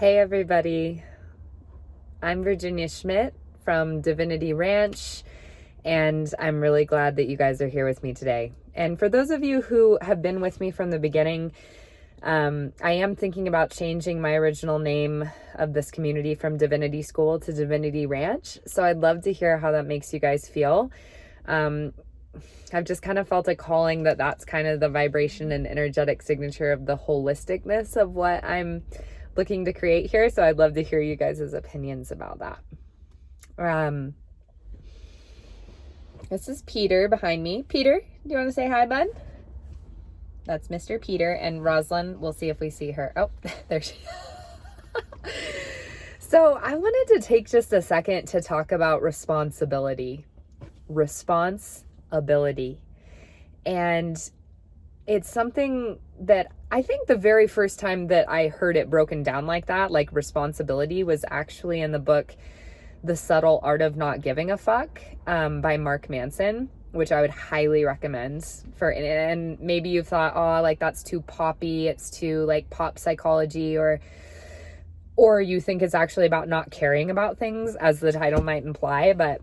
Hey everybody, I'm Virginia Schmidt from Divinity Ranch, and I'm really glad that you guys are here with me today. And for those of you who have been with me from the beginning, I am thinking about changing my original name of this community from Divinity School to Divinity Ranch, so I'd love to hear how that makes you guys feel. I've just kind of felt a calling that's kind of the vibration and energetic signature of the holisticness of what I'm looking to create here. So I'd love to hear you guys' opinions about that. This is Peter behind me. Peter, do you want to say hi, bud? That's Mr. Peter. And Rosalind, we'll see if we see her. Oh, there she is. So I wanted to take just a second to talk about responsibility. And it's something that I think the very first time that I heard it broken down like that, like responsibility, was actually in the book The Subtle Art of Not Giving a Fuck by Mark Manson, which I would highly recommend and maybe you've thought, oh, like that's too poppy, it's too like pop psychology, or you think it's actually about not caring about things, as the title might imply. But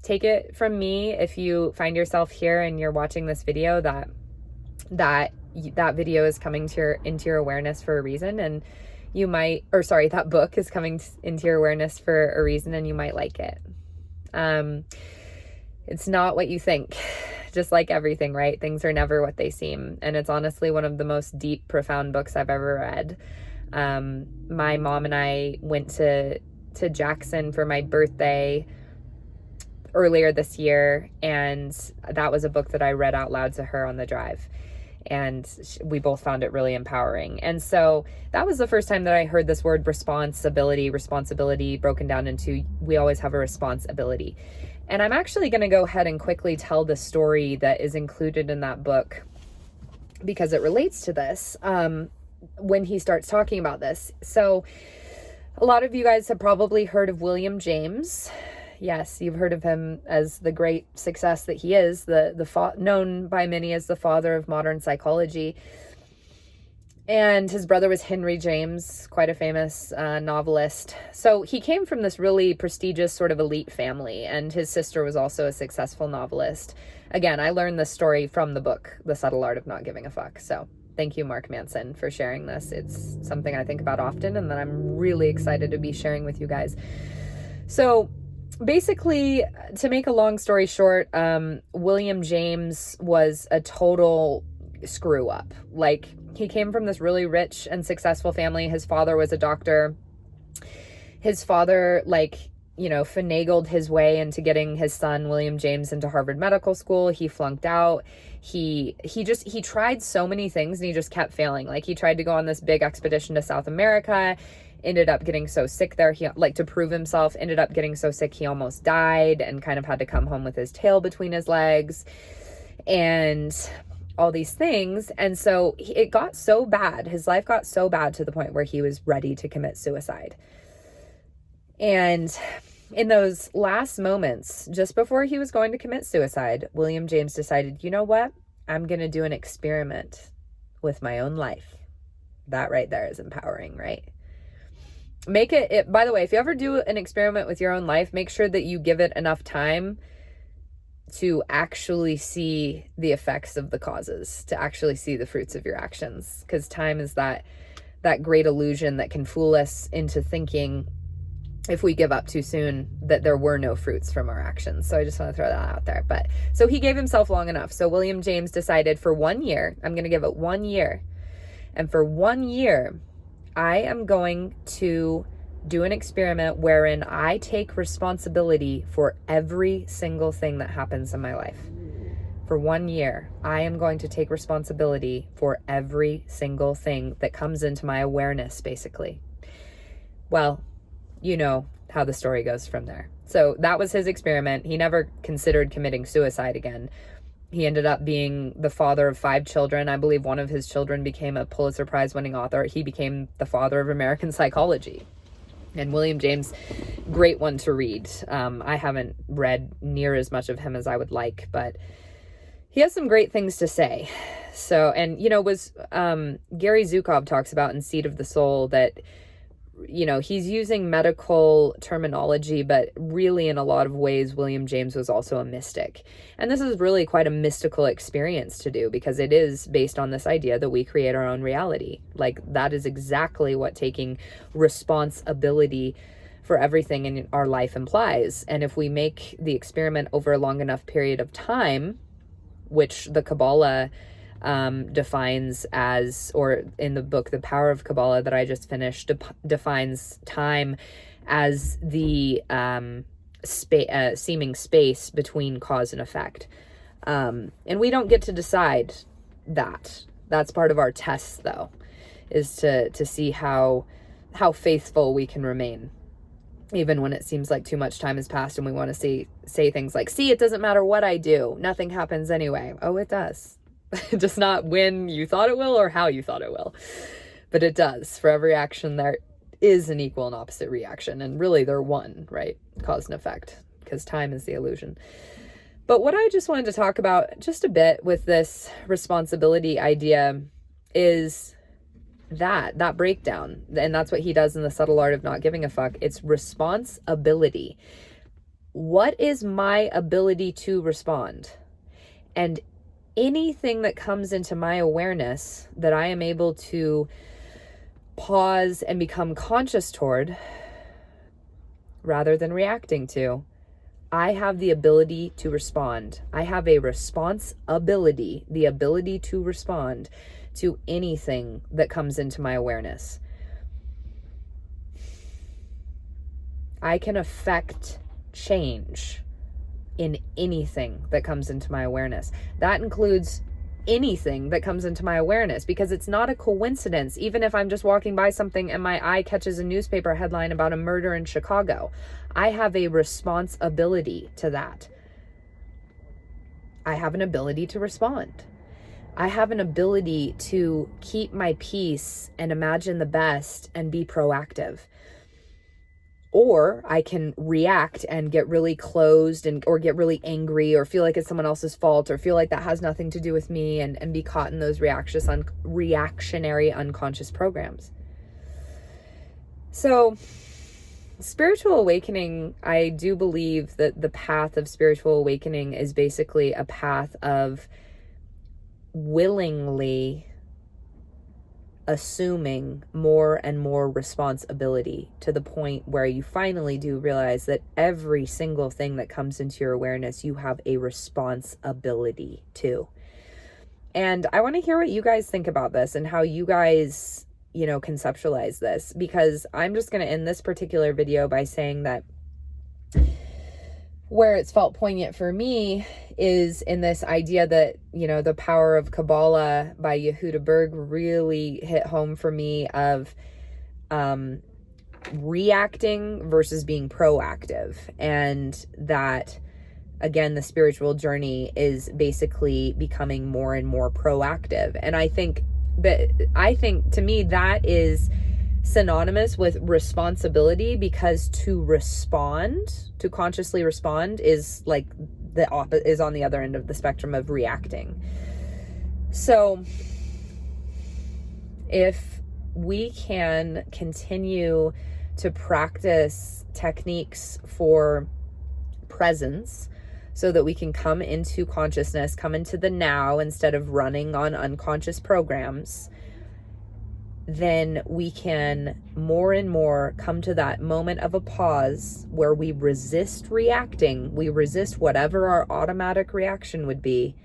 take it from me, if you find yourself here and you're watching this video, that video is coming into your awareness for a reason, and you might, that book is coming into your awareness for a reason, and you might like it. It's not what you think, just like everything, right? Things are never what they seem, and it's honestly one of the most deep, profound books I've ever read. My mom and I went to Jackson for my birthday earlier this year, and that was a book that I read out loud to her on the drive, and we both found it really empowering. And so that was the first time that I heard this word responsibility broken down into, we always have a responsibility. And I'm actually going to go ahead and quickly tell the story that is included in that book, because it relates to this when he starts talking about this. So a lot of you guys have probably heard of William James. Yes, you've heard of him as the great success that he is, known by many as the father of modern psychology. And his brother was Henry James, quite a famous novelist. So he came from this really prestigious sort of elite family, and his sister was also a successful novelist. Again, I learned this story from the book, The Subtle Art of Not Giving a Fuck. So thank you, Mark Manson, for sharing this. It's something I think about often, and that I'm really excited to be sharing with you guys. So basically, to make a long story short, William James was a total screw up. Like, he came from this really rich and successful family. His father was a doctor. His father, finagled his way into getting his son, William James, into Harvard Medical School. He flunked out. He tried so many things, and he just kept failing. Like, he tried to go on this big expedition to South America, ended up getting so sick there, to prove himself, ended up getting so sick he almost died, and kind of had to come home with his tail between his legs, and all these things. And so it got so bad, his life got so bad, to the point where he was ready to commit suicide. And in those last moments, just before he was going to commit suicide, William James decided, you know what? I'm going to do an experiment with my own life. That right there is empowering, right? By the way, if you ever do an experiment with your own life, make sure that you give it enough time to actually see the effects of the causes, to actually see the fruits of your actions. Because time is that great illusion that can fool us into thinking, if we give up too soon, that there were no fruits from our actions. So I just want to throw that out there. But so he gave himself long enough. So William James decided, for 1 year, I'm going to give it 1 year. And for 1 year, I am going to do an experiment wherein I take responsibility for every single thing that happens in my life. For 1 year, I am going to take responsibility for every single thing that comes into my awareness, basically. Well, you know how the story goes from there. So that was his experiment. He never considered committing suicide again. He ended up being the father of 5 children. I believe one of his children became a Pulitzer Prize winning author. He became the father of American psychology. And William James, great one to read. I haven't read near as much of him as I would like, but he has some great things to say. So, and Gary Zukov talks about in Seed of the Soul that he's using medical terminology, but really in a lot of ways, William James was also a mystic. And this is really quite a mystical experience to do, because it is based on this idea that we create our own reality. Like, that is exactly what taking responsibility for everything in our life implies. And if we make the experiment over a long enough period of time, which the Kabbalah defines as, or in the book, The Power of Kabbalah that I just finished, defines time as the seeming space between cause and effect. And we don't get to decide that. That's part of our test, though, is to see how faithful we can remain, even when it seems like too much time has passed and we want to say things like, see, it doesn't matter what I do, nothing happens anyway. Oh, it does. Just not when you thought it will or how you thought it will. But it does. For every action, there is an equal and opposite reaction. And really, they're one, right? Cause and effect, because time is the illusion. But what I just wanted to talk about just a bit with this responsibility idea is that breakdown. And that's what he does in The Subtle Art of Not Giving a Fuck. It's responsibility. What is my ability to respond? And anything that comes into my awareness that I am able to pause and become conscious toward, rather than reacting to, I have the ability to respond. I have a responsibility, the ability to respond to anything that comes into my awareness. I can affect change in anything that comes into my awareness. That includes anything that comes into my awareness, because it's not a coincidence. Even if I'm just walking by something and my eye catches a newspaper headline about a murder in Chicago, I have a responsibility to that. I have an ability to respond. I have an ability to keep my peace and imagine the best and be proactive. Or I can react and get really closed or get really angry or feel like it's someone else's fault or feel like that has nothing to do with me and be caught in those reactionary unconscious programs. So spiritual awakening, I do believe that the path of spiritual awakening is basically a path of willingly assuming more and more responsibility, to the point where you finally do realize that every single thing that comes into your awareness, you have a responsibility to. And I want to hear what you guys think about this and how you guys, conceptualize this, because I'm just going to end this particular video by saying that where it's felt poignant for me is in this idea that, The Power of Kabbalah by Yehuda Berg really hit home for me, of reacting versus being proactive. And that, again, the spiritual journey is basically becoming more and more proactive. And I think to me, that is synonymous with responsibility, because to consciously respond is like is on the other end of the spectrum of reacting. So if we can continue to practice techniques for presence, so that we can come into consciousness, come into the now instead of running on unconscious programs, then we can more and more come to that moment of a pause where we resist reacting. We resist whatever our automatic reaction would be.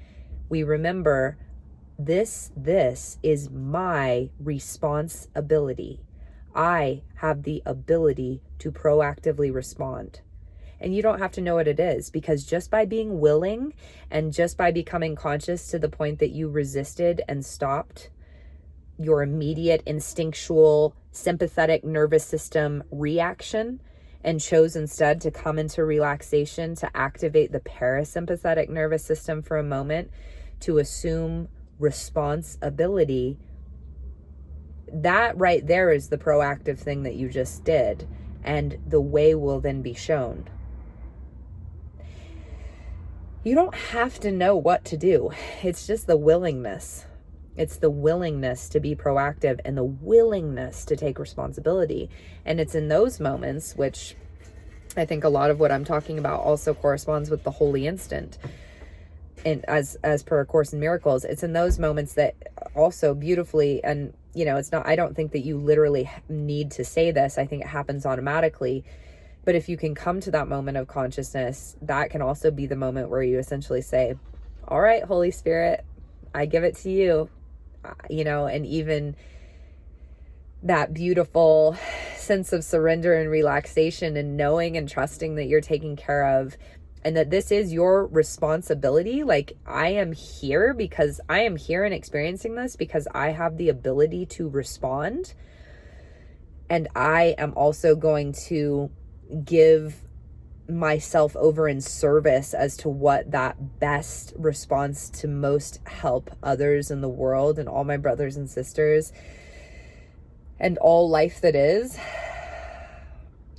We remember, this is my responsibility. I have the ability to proactively respond. And you don't have to know what it is, because just by being willing and just by becoming conscious to the point that you resisted and stopped your immediate instinctual sympathetic nervous system reaction and chose instead to come into relaxation, to activate the parasympathetic nervous system for a moment, to assume responsibility, that right there is the proactive thing that you just did, and the way will then be shown. You don't have to know what to do. It's just the willingness. It's the willingness to be proactive and the willingness to take responsibility. And it's in those moments, which I think a lot of what I'm talking about also corresponds with the holy instant. And as per A Course in Miracles, it's in those moments that also beautifully, and it's not, I don't think that you literally need to say this. I think it happens automatically. But if you can come to that moment of consciousness, that can also be the moment where you essentially say, all right, Holy Spirit, I give it to you, and even that beautiful sense of surrender and relaxation and knowing and trusting that you're taken care of and that this is your responsibility. Like, I am here because I am here and experiencing this because I have the ability to respond. And I am also going to give myself over in service as to what that best response to most help others in the world and all my brothers and sisters and all life that is.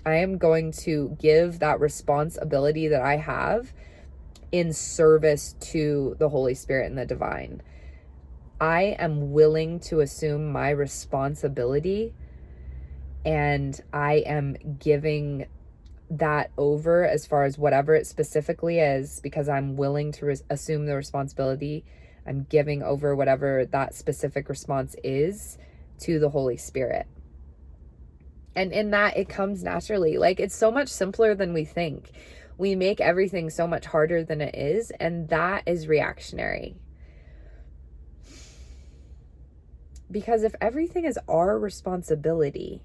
I am going to give that responsibility that I have in service to the Holy Spirit and the divine. I am willing to assume my responsibility, and I am giving that over as far as whatever it specifically is, because I'm willing to assume the responsibility. I'm giving over whatever that specific response is to the Holy Spirit. And in that, it comes naturally. Like, it's so much simpler than we think. We make everything so much harder than it is, and that is reactionary. Because if everything is our responsibility,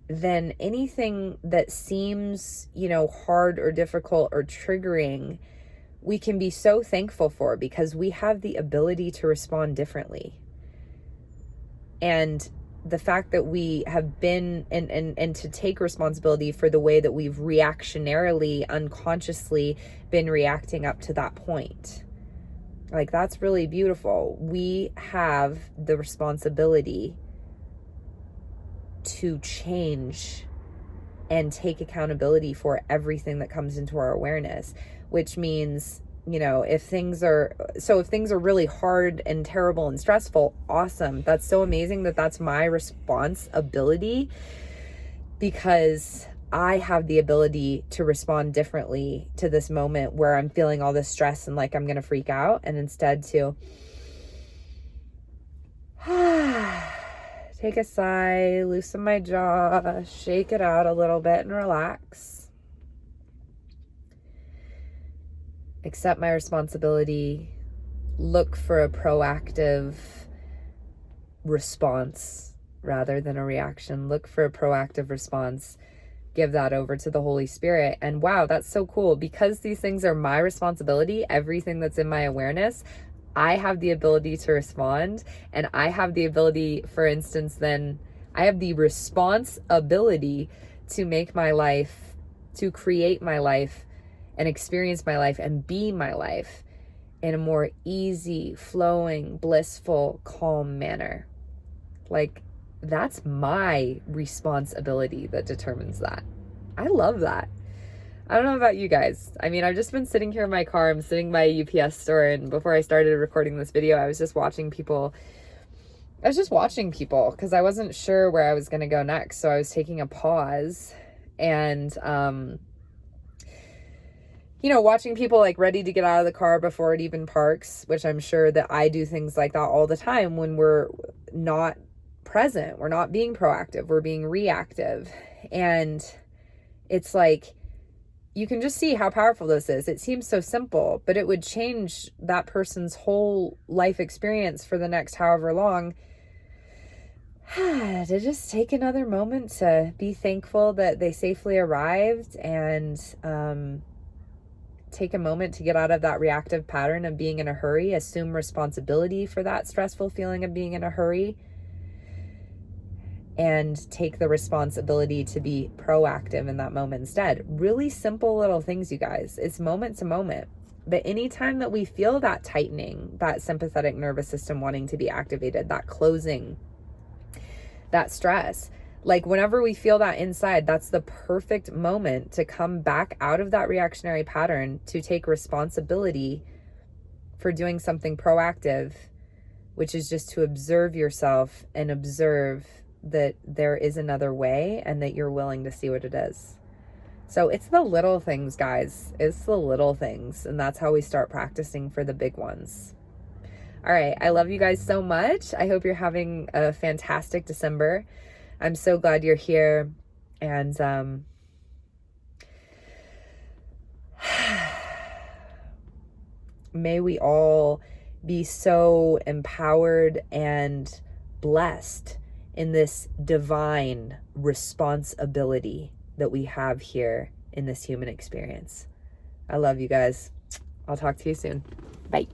then anything that seems, hard or difficult or triggering, we can be so thankful for because we have the ability to respond differently. And the fact that we have been and to take responsibility for the way that we've reactionarily, unconsciously been reacting up to that point. Like, that's really beautiful. We have the responsibility to change and take accountability for everything that comes into our awareness, which means, if things are really hard and terrible and stressful, awesome. That's so amazing that that's my responsibility, because I have the ability to respond differently to this moment where I'm feeling all this stress and like I'm going to freak out, and instead to take a sigh, loosen my jaw, shake it out a little bit and relax. Accept my responsibility. Look for a proactive response rather than a reaction. Look for a proactive response. Give that over to the Holy Spirit. And wow, that's so cool. Because these things are my responsibility, everything that's in my awareness, I have the ability to respond. And I have the ability, for instance, then I have the responsibility to make my life, to create my life and experience my life and be my life in a more easy, flowing, blissful, calm manner. Like, that's my responsibility that determines that. I love that. I don't know about you guys. I mean, I've just been sitting here in my car. I'm sitting by a UPS store, and before I started recording this video, I was just watching people because I wasn't sure where I was going to go next. So I was taking a pause and, watching people like ready to get out of the car before it even parks, which I'm sure that I do things like that all the time when we're not present. We're not being proactive. We're being reactive. And it's like, you can just see how powerful this is. It seems so simple, but it would change that person's whole life experience for the next however long. To just take another moment to be thankful that they safely arrived, and take a moment to get out of that reactive pattern of being in a hurry, assume responsibility for that stressful feeling of being in a hurry, and take the responsibility to be proactive in that moment instead. Really simple little things, you guys. It's moment to moment. But anytime that we feel that tightening, that sympathetic nervous system wanting to be activated, that closing, that stress, like whenever we feel that inside, that's the perfect moment to come back out of that reactionary pattern, to take responsibility for doing something proactive which is just to observe yourself and observe that there is another way and that you're willing to see what it is. So it's the little things, guys. It's the little things. And that's how we start practicing for the big ones. All right. I love you guys so much. I hope you're having a fantastic December. I'm so glad you're here. And may we all be so empowered and blessed in this divine responsibility that we have here in this human experience. I love you guys. I'll talk to you soon. Bye.